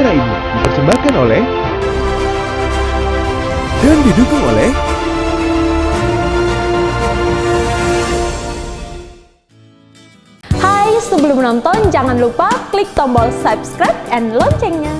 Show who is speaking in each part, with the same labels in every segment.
Speaker 1: Acara ini dipersembahkan oleh dan didukung oleh
Speaker 2: Hai, sebelum menonton jangan lupa klik tombol subscribe and loncengnya.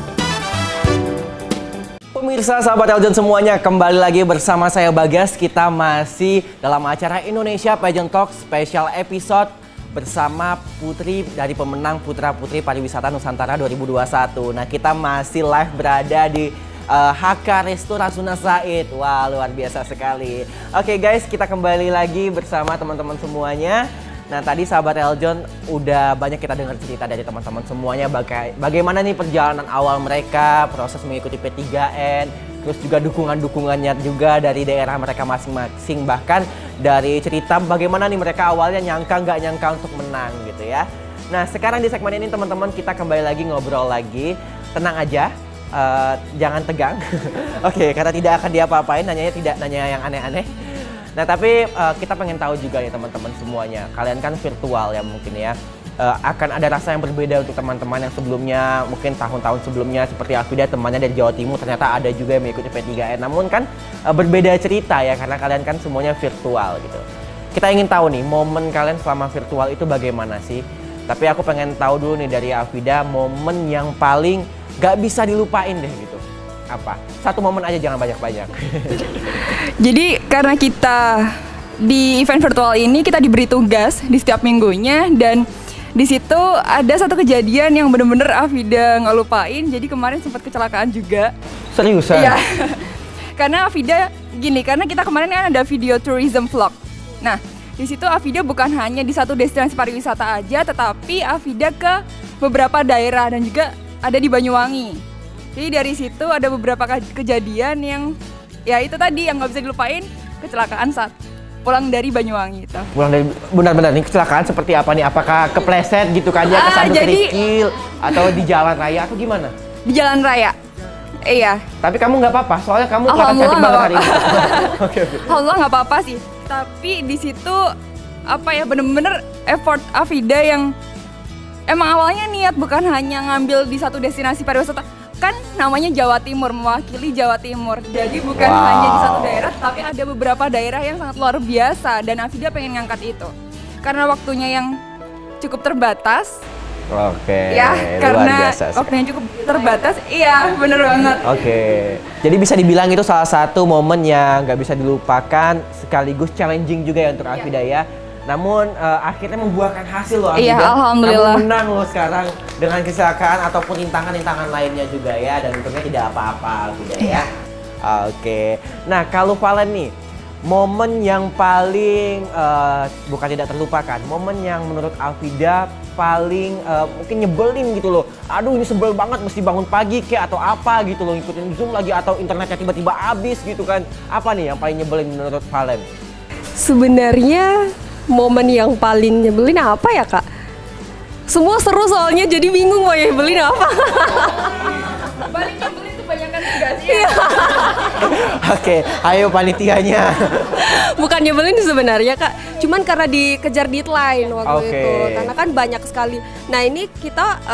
Speaker 3: Pemirsa sahabat Eljon semuanya, kembali lagi bersama saya Bagas. Kita masih dalam acara Indonesia Pageant Talk Special Episode bersama putri dari pemenang Putra Putri Pariwisata Nusantara 2021. Nah, kita masih live berada di HK Resto Rasuna Said. Wah, luar biasa sekali. Oke guys, kita kembali lagi bersama teman-teman semuanya. Nah, tadi sahabat Eljon udah banyak kita dengar cerita dari teman-teman semuanya bagaimana nih perjalanan awal mereka, proses mengikuti P3N, terus juga dukungan-dukungannya juga dari daerah mereka masing-masing, bahkan dari cerita bagaimana nih mereka awalnya nyangka nggak nyangka untuk menang gitu ya. Nah, sekarang di segmen ini teman-teman kita kembali lagi ngobrol lagi. Tenang aja, jangan tegang. Oke, karena tidak akan diapa-apain, nanyanya tidak nanya yang aneh-aneh. Nah, tapi kita pengen tahu juga nih teman-teman semuanya. Kalian kan virtual ya mungkin ya. Akan ada rasa yang berbeda untuk teman-teman yang sebelumnya, mungkin tahun-tahun sebelumnya seperti Afida temannya dari Jawa Timur, ternyata ada juga yang mengikuti P3N. Namun kan berbeda cerita ya, karena kalian kan semuanya virtual gitu. Kita ingin tahu nih, momen kalian selama virtual itu bagaimana sih? Tapi aku pengen tahu dulu nih dari Afida, momen yang paling gak bisa dilupain deh gitu. Apa? Satu momen aja, jangan banyak-banyak.
Speaker 4: Jadi karena kita di event virtual ini kita diberi tugas di setiap minggunya, dan di situ ada satu kejadian yang bener-bener Afida nggak lupain. Jadi kemarin sempat kecelakaan juga.
Speaker 3: Seriusan?
Speaker 4: Iya. Karena Afida gini, karena kita kemarin kan ada video tourism vlog. Nah, di situ Afida bukan hanya di satu destinasi pariwisata aja, tetapi Afida ke beberapa daerah dan juga ada di Banyuwangi. Jadi dari situ ada beberapa kejadian yang ya itu tadi yang nggak bisa dilupain, kecelakaan saat pulang dari Banyuwangi itu.
Speaker 3: Pulang dari, benar-benar nih kecelakaan seperti apa nih? Apakah kepleset gitu kan ya, kesandung kerikil, atau di jalan raya atau gimana?
Speaker 4: Di jalan raya. Iya.
Speaker 3: Tapi kamu nggak apa-apa, soalnya kamu kelihatan cantik banget hari ini. Oke.
Speaker 4: Allah nggak apa-apa sih. Tapi di situ apa ya, bener-bener effort Afida yang emang awalnya niat bukan hanya ngambil di satu destinasi pariwisata. Kan namanya Jawa Timur, mewakili Jawa Timur. Jadi bukan hanya di satu daerah, tapi ada beberapa daerah yang sangat luar biasa, dan Afida pengen ngangkat itu. Karena waktunya yang cukup terbatas.
Speaker 3: Oke,
Speaker 4: ya, karena waktunya cukup terbatas, iya bener banget.
Speaker 3: Oke, jadi bisa dibilang itu salah satu momen yang nggak bisa dilupakan, sekaligus challenging juga ya untuk Afida ya. Namun akhirnya membuahkan hasil loh Afida.
Speaker 4: Iya, alhamdulillah.
Speaker 3: Kamu menang loh sekarang dengan kecelakaan ataupun rintangan-rintangan lainnya juga ya, dan untungnya tidak apa-apa Afida ya. Oke, nah kalau Valen nih, momen yang paling bukan tidak terlupakan, momen yang menurut Afida paling mungkin nyebelin gitu loh. Aduh, ini sebel banget, mesti bangun pagi kayak atau apa gitu loh, ngikutin Zoom lagi atau internetnya tiba-tiba habis gitu kan. Apa nih yang paling nyebelin menurut Valen?
Speaker 5: Sebenarnya momen yang paling nyebelin apa ya Kak? Semua seru soalnya, jadi bingung mau nyebelin apa.
Speaker 4: Paling nyebelin tuh banyakan tugasnya.
Speaker 3: Oke, ayo panitianya.
Speaker 5: Bukan nyebelin sebenarnya Kak, cuman karena dikejar deadline waktu itu. Karena kan banyak sekali. Nah, ini kita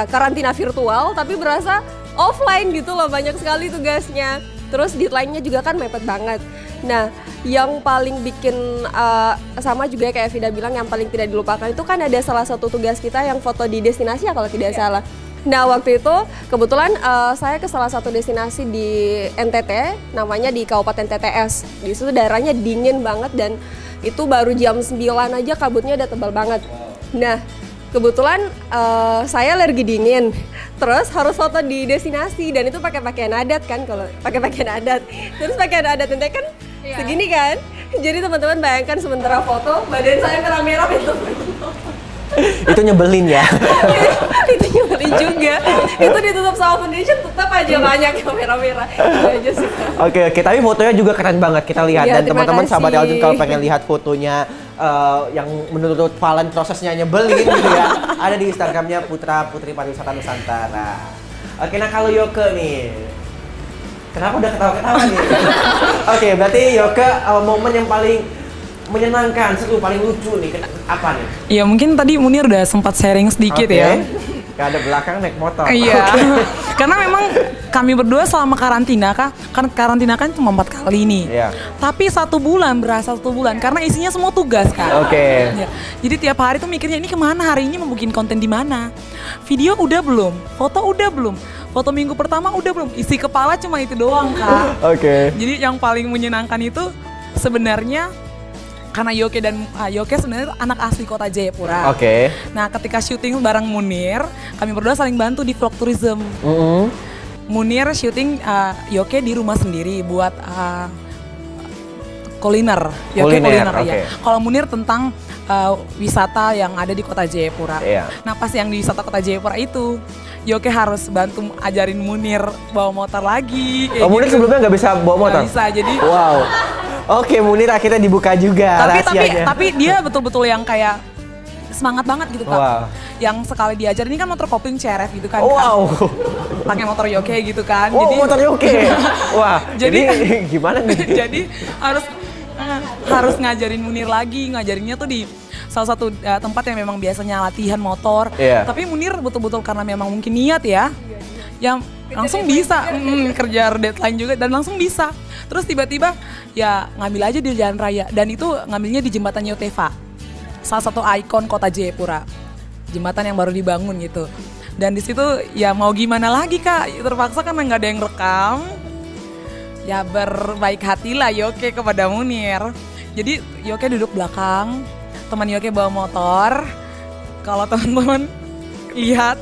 Speaker 5: karantina virtual tapi berasa offline gitu loh, banyak sekali tugasnya. Terus deadline-nya juga kan mepet banget. Nah, yang paling bikin sama juga kayak Vida bilang, yang paling tidak dilupakan itu kan ada salah satu tugas kita yang foto di destinasi ya kalau tidak salah. Nah, waktu itu kebetulan saya ke salah satu destinasi di NTT, namanya di Kabupaten TTS. Di situ daerahnya dingin banget dan itu baru jam 9 aja kabutnya udah tebal banget. Nah, kebetulan saya alergi dingin, terus harus foto di destinasi dan itu pakai pakaian adat kan, kalau pakai pakaian adat. Terus pakaian adat ente kan segini kan, jadi teman-teman bayangkan sementara foto badan saya merah-merah itu.
Speaker 3: Itu nyebelin ya.
Speaker 5: Itu nyebelin juga. Itu ditutup sama foundation tetap aja banyak yang merah-merah. Itu aja sih.
Speaker 3: Oke, tapi fotonya juga keren banget kita lihat
Speaker 5: ya,
Speaker 3: dan teman-teman sahabat Eljon kalau pengen lihat fotonya yang menurut Valen prosesnya nyebelin gitu ya, ada di Instagramnya Putra Putri Pariwisata Nusantara. Oke, nah kalau Yoke nih, kenapa udah ketawa-ketawa nih? Oke, berarti Yoke momen yang paling menyenangkan, seru, paling lucu nih, apa nih?
Speaker 6: Ya mungkin tadi Munir udah sempat sharing sedikit ya.
Speaker 3: Gak ada belakang naik motor.
Speaker 6: Iya. Karena memang kami berdua selama karantina kan karantina kan cuma 4 kali nih.
Speaker 3: Iya.
Speaker 6: Tapi 1 bulan berasa 1 bulan karena isinya semua tugas kan.
Speaker 3: Oke.
Speaker 6: Ya. Jadi tiap hari tuh mikirnya ini kemana hari ini mau bikin konten di mana. Video udah belum, foto udah belum, foto minggu pertama udah belum. Isi kepala cuma itu doang kak.
Speaker 3: Oke.
Speaker 6: Jadi yang paling menyenangkan itu sebenarnya karena Yoke dan Yoke sebenarnya anak asli kota Jayapura.
Speaker 3: Oke.
Speaker 6: Nah ketika syuting bareng Munir, kami berdua saling bantu di vlog tourism. Munir syuting Yoke di rumah sendiri buat kuliner. Yoke kuliner ya. Kalau Munir tentang wisata yang ada di kota Jayapura.
Speaker 3: Iya.
Speaker 6: Nah pas yang di wisata kota Jayapura itu, Yoke harus bantu ajarin Munir bawa motor lagi.
Speaker 3: Munir sebelumnya nggak bisa bawa motor?
Speaker 6: Nggak bisa, jadi.
Speaker 3: Wow. Oke, Munir akhirnya dibuka juga rahasianya.
Speaker 6: Tapi dia betul-betul yang kayak semangat banget gitu kak.
Speaker 3: Wow.
Speaker 6: Yang sekali diajar ini kan motor kopling CRF gitu kan.
Speaker 3: Wow.
Speaker 6: Pakai motor Yoke gitu kan.
Speaker 3: Wow,
Speaker 6: jadi
Speaker 3: motor Yoke. Wah, jadi gimana nih?
Speaker 6: Jadi harus ngajarin Munir lagi, ngajarinnya tuh di salah satu tempat yang memang biasanya latihan motor.
Speaker 3: Yeah.
Speaker 6: Tapi Munir betul-betul karena memang mungkin niat ya, yang langsung bisa kerja deadline juga dan langsung bisa. Terus tiba-tiba ya ngambil aja di jalan raya dan itu ngambilnya di jembatan Yotefa, salah satu ikon kota Jayapura, jembatan yang baru dibangun gitu. Dan di situ ya mau gimana lagi kak, terpaksa karena nggak ada yang rekam. Ya berbaik hatilah Yoke kepada Munir. Jadi Yoke duduk belakang, teman Yoke bawa motor. Kalau teman-teman lihat,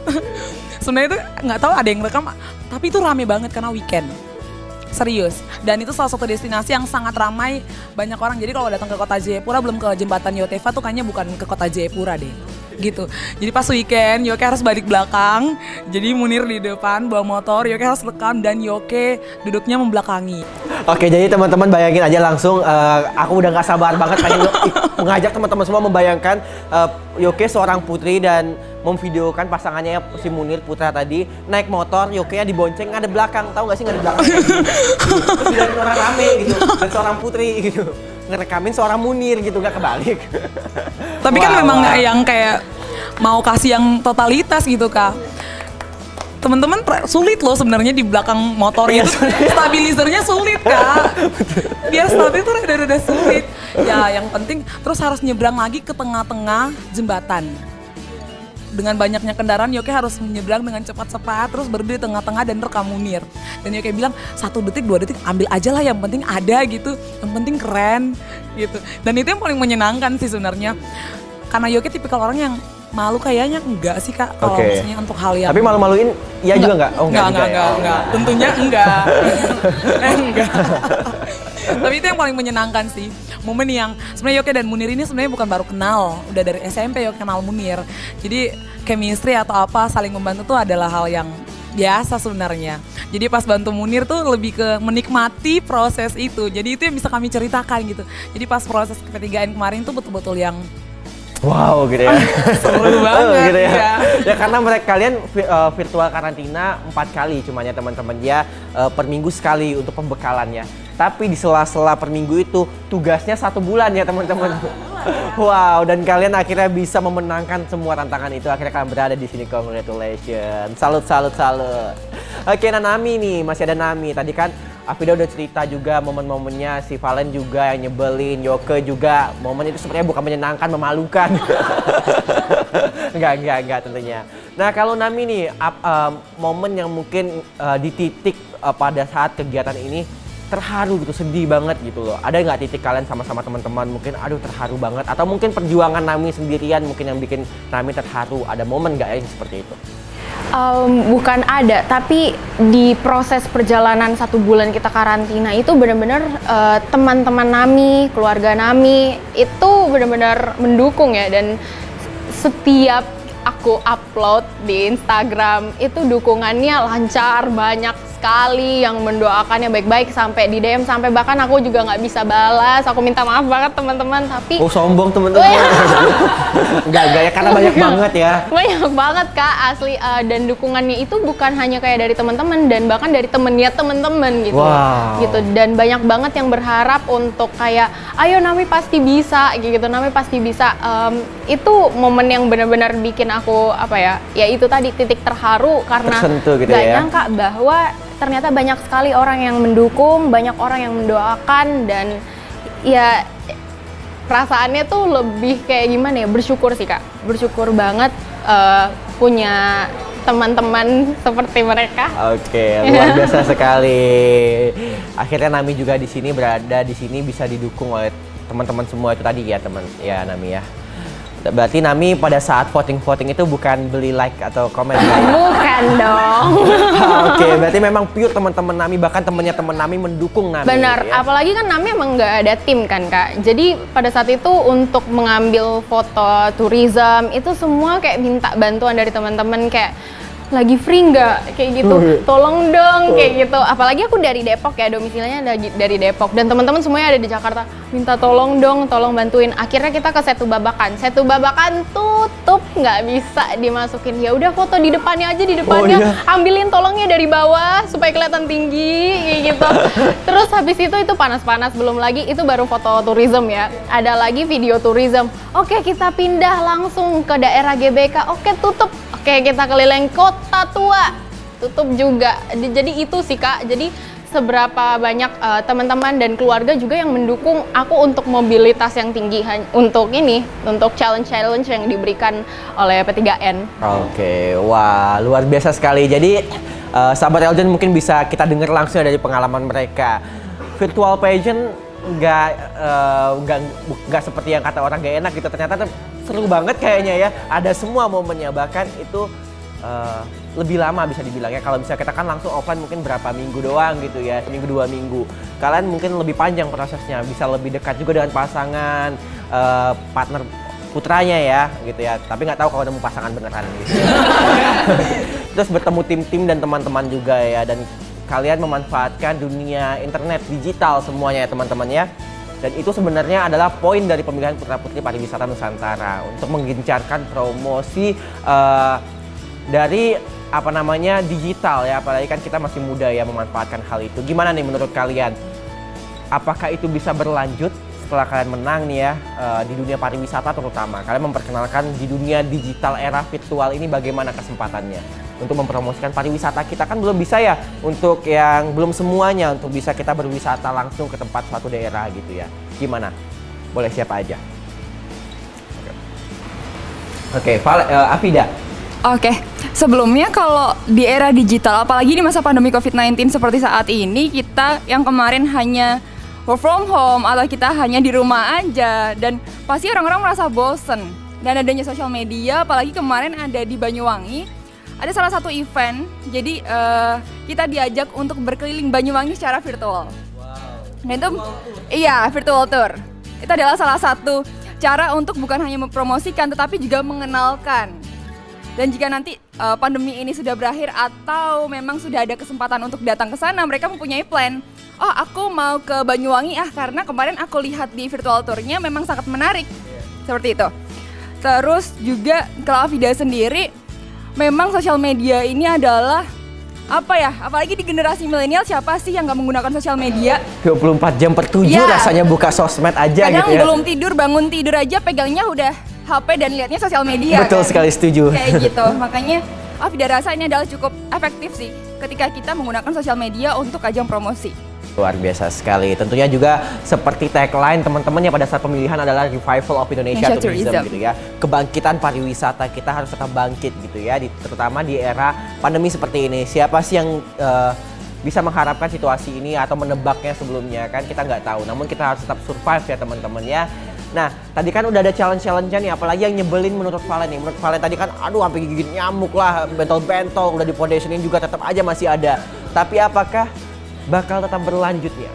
Speaker 6: sebenarnya itu nggak tahu ada yang rekam, tapi itu rame banget karena weekend. Serius. Dan itu salah satu destinasi yang sangat ramai banyak orang. Jadi kalau datang ke kota Jayapura belum ke jembatan Yotefa tuh kayaknya bukan ke kota Jayapura deh. Gitu. Jadi pas weekend Yoke harus balik belakang. Jadi Munir di depan bawa motor, Yoke harus rekam dan Yoke duduknya membelakangi.
Speaker 3: Oke, jadi teman-teman bayangin aja langsung, aku udah gak sabar banget pengen mengajak teman-teman semua membayangkan Yoke seorang putri dan memvideokan pasangannya si Munir Putra tadi naik motor, Yoke-nya dibonceng ada belakang, tahu gak sih nggak ada belakang? Terus dari orang rame gitu, dan seorang putri gitu ngerekamin seorang Munir gitu, nggak kebalik.
Speaker 6: Tapi kan memang yang kayak mau kasih yang totalitas gitu kak. Teman-teman sulit loh sebenarnya di belakang motor itu stabilizernya sulit kak. Biar stabil tuh rada-rada sulit. Ya yang penting terus harus nyebrang lagi ke tengah-tengah jembatan. Dengan banyaknya kendaraan Yoke harus menyeberang dengan cepat-cepat terus berdiri di tengah-tengah dan rekam Munir. Dan Yoke bilang 1 detik 2 detik ambil aja lah yang penting ada gitu, yang penting keren gitu. Dan itu yang paling menyenangkan sih sebenarnya. Karena Yoke tipikal orang yang malu kayaknya enggak sih kak kalau misalnya untuk hal yang.
Speaker 3: Tapi malu-maluin iya juga enggak? Oh
Speaker 6: enggak. Tentunya enggak. Enggak. Tapi itu yang paling menyenangkan sih. Momen yang sebenarnya Yoke dan Munir ini sebenarnya bukan baru kenal, udah dari SMP Yoke kenal Munir. Jadi chemistry atau apa saling membantu tuh adalah hal yang biasa sebenarnya. Jadi pas bantu Munir tuh lebih ke menikmati proses itu. Jadi itu yang bisa kami ceritakan gitu. Jadi pas proses ketigaan kemarin tuh betul-betul yang
Speaker 3: wow gitu ya.
Speaker 6: Seru banget
Speaker 3: gitu ya.
Speaker 6: Ya.
Speaker 3: Ya karena kalian virtual karantina 4 kali cumanya teman-teman ya, per minggu sekali untuk pembekalannya. Tapi di sela-sela per minggu itu tugasnya 1 bulan ya teman-teman. Wow, dan kalian akhirnya bisa memenangkan semua tantangan itu. Akhirnya kalian berada di sini, congratulations. Salut. Oke, Nami nih, masih ada Nami. Tadi kan Afida udah cerita juga momen-momennya, si Valen juga yang nyebelin, Yoke juga. Momen itu sebenarnya bukan menyenangkan, memalukan. Enggak tentunya. Nah, kalau Nami nih, momen yang mungkin di titik pada saat kegiatan ini terharu gitu, sedih banget gitu loh. Ada nggak titik kalian sama-sama teman-teman mungkin aduh terharu banget, atau mungkin perjuangan Nami sendirian mungkin yang bikin Nami terharu? Ada momen nggak yang seperti itu?
Speaker 7: Bukan ada, tapi di proses perjalanan 1 bulan kita karantina itu benar-benar teman-teman Nami, keluarga Nami itu benar-benar mendukung ya, dan setiap aku upload di Instagram itu dukungannya lancar, banyak sekali yang mendoakannya baik-baik sampai di DM, sampai bahkan aku juga nggak bisa balas. Aku minta maaf banget teman-teman, tapi
Speaker 3: Oh sombong teman-teman. Enggak ya, karena banyak banget ya.
Speaker 7: banyak banget Kak, asli. Dan dukungannya itu bukan hanya kayak dari teman-teman dan bahkan dari temennya teman-teman gitu.
Speaker 3: Wow.
Speaker 7: Gitu. Dan banyak banget yang berharap untuk kayak ayo Nami pasti bisa gitu, Nami pasti bisa. Itu momen yang benar-benar bikin aku ya itu tadi titik terharu karena
Speaker 3: tersentuh gitu
Speaker 7: gak
Speaker 3: ya.
Speaker 7: nyangka bahwa ternyata banyak sekali orang yang mendukung, banyak orang yang mendoakan, dan ya perasaannya tuh lebih kayak gimana ya, bersyukur sih Kak, bersyukur banget punya teman-teman seperti mereka.
Speaker 3: Oke, luar biasa sekali. Akhirnya Nami juga di sini berada di sini bisa didukung oleh teman-teman semua itu tadi ya teman ya Nami ya. Berarti Nami pada saat voting-voting itu bukan beli like atau komen ya?
Speaker 7: Bukan dong.
Speaker 3: Oke, berarti memang pure teman-teman Nami, bahkan temannya teman Nami mendukung Nami.
Speaker 7: Benar,
Speaker 3: ya?
Speaker 7: apalagi kan Nami emang nggak ada tim kan Kak. Jadi pada saat itu untuk mengambil foto tourism itu semua kayak minta bantuan dari teman-teman, kayak lagi free nggak kayak gitu, tolong dong kayak gitu. Apalagi aku dari Depok ya, domisilinya dari Depok, dan teman-teman semuanya ada di Jakarta, minta tolong dong, tolong bantuin. Akhirnya kita ke Setu Babakan tutup, nggak bisa dimasukin. Ya udah foto di depannya aja, di depannya ambilin tolongnya dari bawah supaya kelihatan tinggi kayak gitu. Terus habis itu panas-panas, belum lagi itu baru foto tourism ya, ada lagi video tourism. Oke, kita pindah langsung ke daerah GBK, oke tutup. Oke, kita keliling kota tua, tutup juga. Jadi itu sih Kak, jadi seberapa banyak teman-teman dan keluarga juga yang mendukung aku untuk mobilitas yang tinggi, untuk challenge-challenge yang diberikan oleh P3N.
Speaker 3: Oke, wah luar biasa sekali. Jadi sahabat Eljon mungkin bisa kita dengar langsung dari pengalaman mereka. Virtual pageant nggak seperti yang kata orang gak enak gitu, ternyata seru banget kayaknya ya, ada semua momennya, bahkan itu lebih lama bisa dibilang ya. Kalau misalnya kita kan langsung offline mungkin berapa minggu doang gitu ya, seminggu 2 minggu. Kalian mungkin lebih panjang prosesnya, bisa lebih dekat juga dengan pasangan, partner putranya ya gitu ya, tapi nggak tahu kalau nemu pasangan beneran gitu. Terus bertemu tim-tim dan teman-teman juga ya, dan kalian memanfaatkan dunia internet digital semuanya ya teman-teman ya. Dan itu sebenarnya adalah poin dari pemilihan Putra-Putri Pariwisata Nusantara untuk menggencarkan promosi dari digital ya, apalagi kan kita masih muda ya memanfaatkan hal itu. Gimana nih menurut kalian? Apakah itu bisa berlanjut setelah kalian menang nih ya di dunia pariwisata, terutama kalian memperkenalkan di dunia digital era virtual ini, bagaimana kesempatannya untuk mempromosikan pariwisata kita? Kan belum bisa ya, untuk yang belum semuanya untuk bisa kita berwisata langsung ke tempat suatu daerah gitu ya. Gimana? Boleh siapa aja? Oke, Afida.
Speaker 4: Oke, sebelumnya kalau di era digital, apalagi di masa pandemi COVID-19 seperti saat ini, kita yang kemarin hanya work from home atau kita hanya di rumah aja, dan pasti orang-orang merasa bosen. Dan adanya sosial media, apalagi kemarin ada di Banyuwangi, ada salah satu event, jadi kita diajak untuk berkeliling Banyuwangi secara virtual. Dan itu, iya, virtual tour. Itu adalah salah satu cara untuk bukan hanya mempromosikan, tetapi juga mengenalkan. Dan jika nanti pandemi ini sudah berakhir atau memang sudah ada kesempatan untuk datang ke sana, mereka mempunyai plan. Oh, aku mau ke Banyuwangi karena kemarin aku lihat di virtual tournya memang sangat menarik. Seperti itu. Terus juga kalau Afida sendiri, memang sosial media ini adalah apalagi di generasi milenial, siapa sih yang nggak menggunakan sosial media?
Speaker 3: 24 jam per 7 ya, rasanya buka sosmed aja
Speaker 4: kadang
Speaker 3: gitu ya.
Speaker 4: Belum tidur, bangun tidur aja pegangnya udah HP dan lihatnya sosial media.
Speaker 3: Betul
Speaker 4: kan?
Speaker 3: sekali, setuju.
Speaker 4: Kayak gitu, makanya Afida rasa ini adalah cukup efektif sih ketika kita menggunakan sosial media untuk ajang promosi.
Speaker 3: Luar biasa sekali. Tentunya juga seperti tagline teman-temannya pada saat pemilihan adalah Revival of Indonesia Tourism gitu ya. Kebangkitan pariwisata kita harus tetap bangkit gitu ya, terutama di era pandemi seperti ini. Siapa sih yang bisa mengharapkan situasi ini atau menebaknya sebelumnya, kan kita nggak tahu. Namun kita harus tetap survive ya teman-teman ya. Nah, tadi kan udah ada challenge-challenge-nya nih, apalagi yang nyebelin menurut Valen nih. Menurut Valen tadi kan, aduh sampai gigit nyamuk lah, bentol-bentol, udah di foundationin juga tetap aja masih ada. Tapi apakah bakal tetap berlanjut ya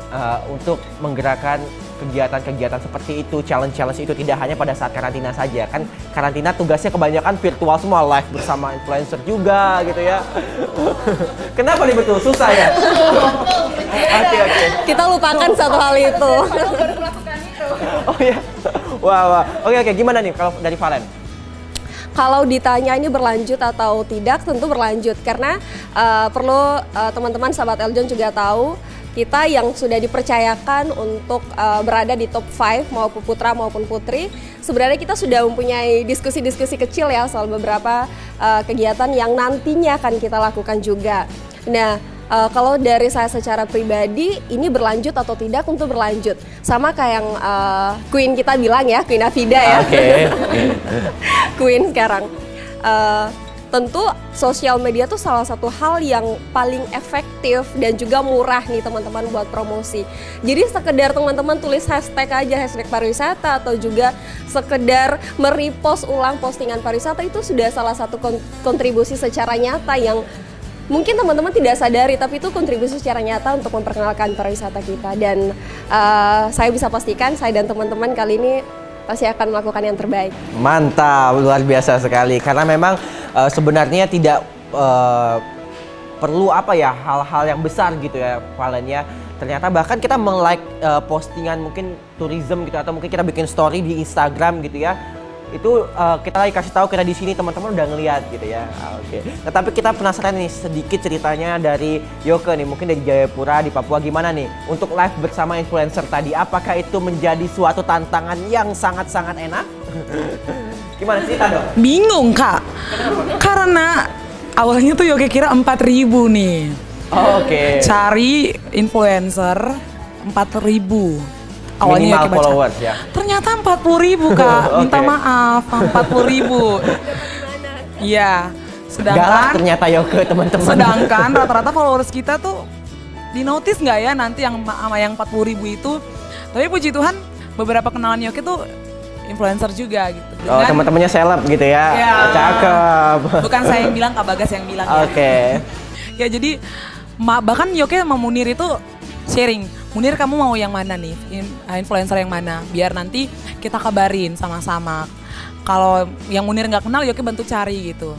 Speaker 3: untuk menggerakkan kegiatan-kegiatan seperti itu, challenge-challenge itu tidak hanya pada saat karantina saja. Kan karantina tugasnya kebanyakan virtual semua, live bersama influencer juga gitu ya. Kenapa nih betul? Susah ya? Oke.
Speaker 5: Kita lupakan satu hal itu.
Speaker 3: Oh ya. Wah. Oke. Gimana nih kalau dari Valen?
Speaker 5: Kalau ditanya ini berlanjut atau tidak, tentu berlanjut karena perlu teman-teman sahabat Eljon juga tahu kita yang sudah dipercayakan untuk berada di top 5 maupun putra maupun putri, sebenarnya kita sudah mempunyai diskusi-diskusi kecil ya soal beberapa kegiatan yang nantinya akan kita lakukan juga. Nah, kalau dari saya secara pribadi ini berlanjut atau tidak, tentu berlanjut. Sama kayak yang Queen kita bilang ya, Queen Afida ya.
Speaker 3: Oke.
Speaker 5: Queen sekarang. Tentu sosial media tuh salah satu hal yang paling efektif dan juga murah nih teman-teman buat promosi. Jadi sekedar teman-teman tulis hashtag aja, hashtag pariwisata, atau juga sekedar merepost ulang postingan pariwisata, itu sudah salah satu kontribusi secara nyata yang mungkin teman-teman tidak sadari, tapi itu kontribusi secara nyata untuk memperkenalkan pariwisata kita. Dan saya bisa pastikan saya dan teman-teman kali ini pasti akan melakukan yang terbaik.
Speaker 3: Mantap, luar biasa sekali. Karena memang sebenarnya tidak perlu hal-hal yang besar gitu ya, Valen ya. Ternyata bahkan kita like postingan mungkin tourism gitu, atau mungkin kita bikin story di Instagram gitu ya. Itu kita lagi kasih tahu kita di sini, teman-teman udah ngeliat gitu ya. Oke. Nah, tapi kita penasaran nih sedikit ceritanya dari Yoke nih, mungkin dari Jayapura di Papua, gimana nih untuk live bersama influencer tadi? Apakah itu menjadi suatu tantangan yang sangat-sangat enak? Gimana sih dong?
Speaker 6: Bingung Kak. Karena awalnya tuh Yoke kira 4.000 nih.
Speaker 3: Oh, oke.
Speaker 6: Cari influencer 4.000. Awalnya
Speaker 3: minimal followers ya.
Speaker 6: Ternyata 40.000 Kak. Minta maaf, 40.000. Iya.
Speaker 3: Galak ternyata Yoke teman-teman.
Speaker 6: Sedangkan rata-rata followers kita tuh di notice nggak ya nanti yang sama yang 40.000 itu. Tapi puji Tuhan beberapa kenalan Yoke tuh influencer juga gitu.
Speaker 3: Oh, teman-temannya seleb gitu ya.
Speaker 6: Ya.
Speaker 3: Cakep.
Speaker 6: Bukan saya yang bilang, Kak Bagas yang bilang.
Speaker 3: Oke.
Speaker 6: Ya jadi bahkan Yoke sama Munir itu sharing. Munir, kamu mau yang mana nih, influencer yang mana? Biar nanti kita kabarin sama-sama. Kalau yang Munir nggak kenal, Yoke bantu cari gitu.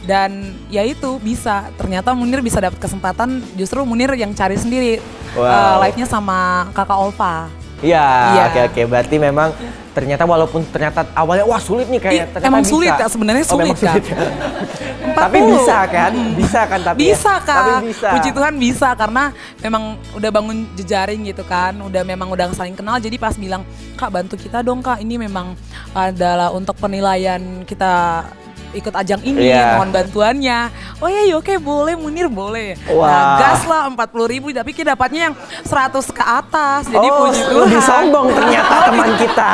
Speaker 6: Dan ya itu bisa, ternyata Munir bisa dapat kesempatan, justru Munir yang cari sendiri.
Speaker 3: Wow.
Speaker 6: Live-nya sama kakak Olva.
Speaker 3: Iya, oke. Berarti memang ternyata walaupun ternyata awalnya wah sulit nih kayak
Speaker 6: emang
Speaker 3: bisa.
Speaker 6: sulit Kak, sebenarnya sulit Kak.
Speaker 3: Tapi bisa kan? Bisa kan tapi
Speaker 6: bisa
Speaker 3: ya?
Speaker 6: Kak,
Speaker 3: Tapi bisa.
Speaker 6: puji Tuhan bisa karena memang udah bangun jejaring gitu kan, udah saling kenal, jadi pas bilang Kak bantu kita dong Kak, ini memang adalah untuk penilaian kita ikut ajang ini, mohon bantuannya. Oh ya Yoke boleh, Munir boleh. Nah gas lah 40.000, tapi kita dapatnya yang 100 ke atas. Jadi puji Tuhan.
Speaker 3: Lebih sombong ternyata teman kita.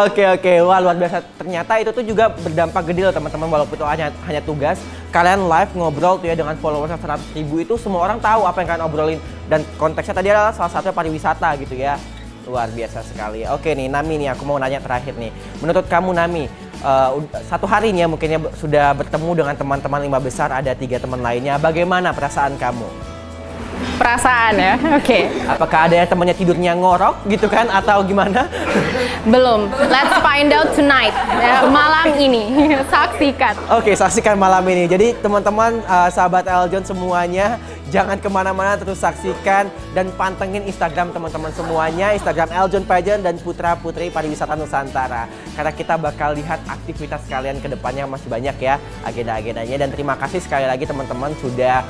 Speaker 3: Oke. Wah luar biasa. Ternyata itu tuh juga berdampak gede loh teman-teman, walaupun itu hanya tugas. Kalian live ngobrol tuh ya dengan followers 100.000 itu, semua orang tahu apa yang kalian obrolin. Dan konteksnya tadi adalah salah satunya pariwisata gitu ya. Luar biasa sekali. Oke nih Nami nih, aku mau nanya terakhir nih. Menurut kamu Nami, satu hari nih ya mungkinnya sudah bertemu dengan teman-teman 5 besar, ada 3 teman lainnya. Bagaimana perasaan kamu?
Speaker 7: Perasaan ya, oke.
Speaker 3: Apakah ada yang temannya tidurnya ngorok gitu kan atau gimana?
Speaker 7: Belum, let's find out tonight, ya, malam ini, saksikan.
Speaker 3: Oke, saksikan malam ini. Jadi teman-teman sahabat Eljon semuanya, jangan kemana-mana, terus saksikan dan pantengin Instagram teman-teman semuanya, Instagram Eljon Pageant dan Putra Putri Pariwisata Nusantara. Karena kita bakal lihat aktivitas kalian ke depannya masih banyak ya agenda-agendanya. Dan terima kasih sekali lagi teman-teman sudah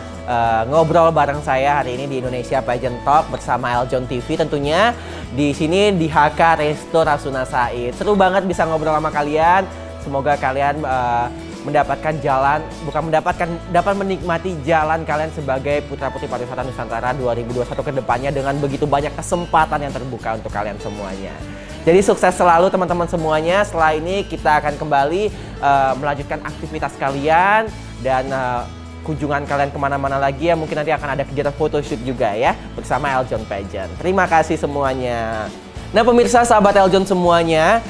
Speaker 3: ngobrol bareng saya hari ini di Indonesia Pageant Talk bersama Eljon TV tentunya di sini di HK Resto Rasuna Said. Seru banget bisa ngobrol sama kalian. Semoga kalian mendapatkan jalan, dapat menikmati jalan kalian sebagai Putra Putri Pariwisata Nusantara 2021 ke depannya dengan begitu banyak kesempatan yang terbuka untuk kalian semuanya. Jadi sukses selalu teman-teman semuanya. Setelah ini kita akan kembali melanjutkan aktivitas kalian dan kunjungan kalian kemana-mana lagi ya. Mungkin nanti akan ada kegiatan photoshoot juga ya bersama Eljon Pageant. Terima kasih semuanya. Nah pemirsa sahabat Eljon semuanya,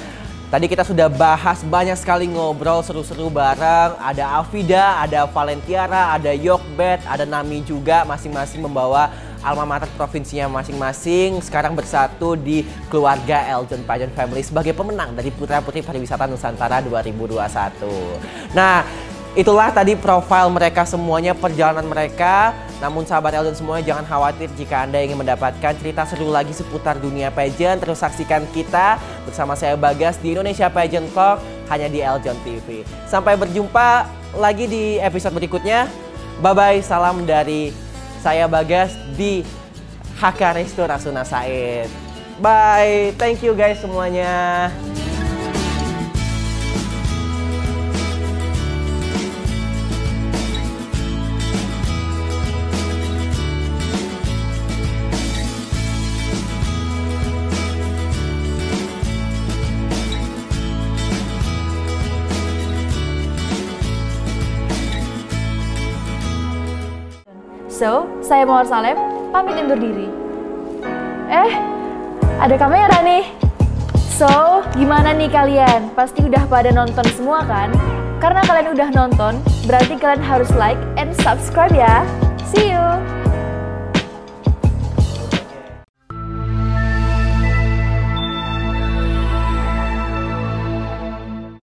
Speaker 3: tadi kita sudah bahas banyak sekali ngobrol seru-seru bareng. Ada Afida, ada Valentiara, ada Yokbet, ada Nami juga, masing-masing membawa alma mater provinsinya masing-masing sekarang bersatu di keluarga Eljon Pageant Family sebagai pemenang dari Putra Putri Pariwisata Nusantara 2021. Nah, itulah tadi profil mereka semuanya, perjalanan mereka. Namun sahabat Eljon semuanya jangan khawatir jika Anda ingin mendapatkan cerita seru lagi seputar dunia pageant. Terus saksikan kita bersama saya Bagas di Indonesia Pageant Talk hanya di Eljon TV. Sampai berjumpa lagi di episode berikutnya. Bye-bye, salam dari saya Bagas di HK Resto Rasuna Said. Bye, thank you guys semuanya.
Speaker 2: So, saya Mawar Salem, pamit undur diri. Ada kamera nih. So, gimana nih kalian? Pasti udah pada nonton semua kan? Karena kalian udah nonton, berarti kalian harus like and subscribe ya. See you!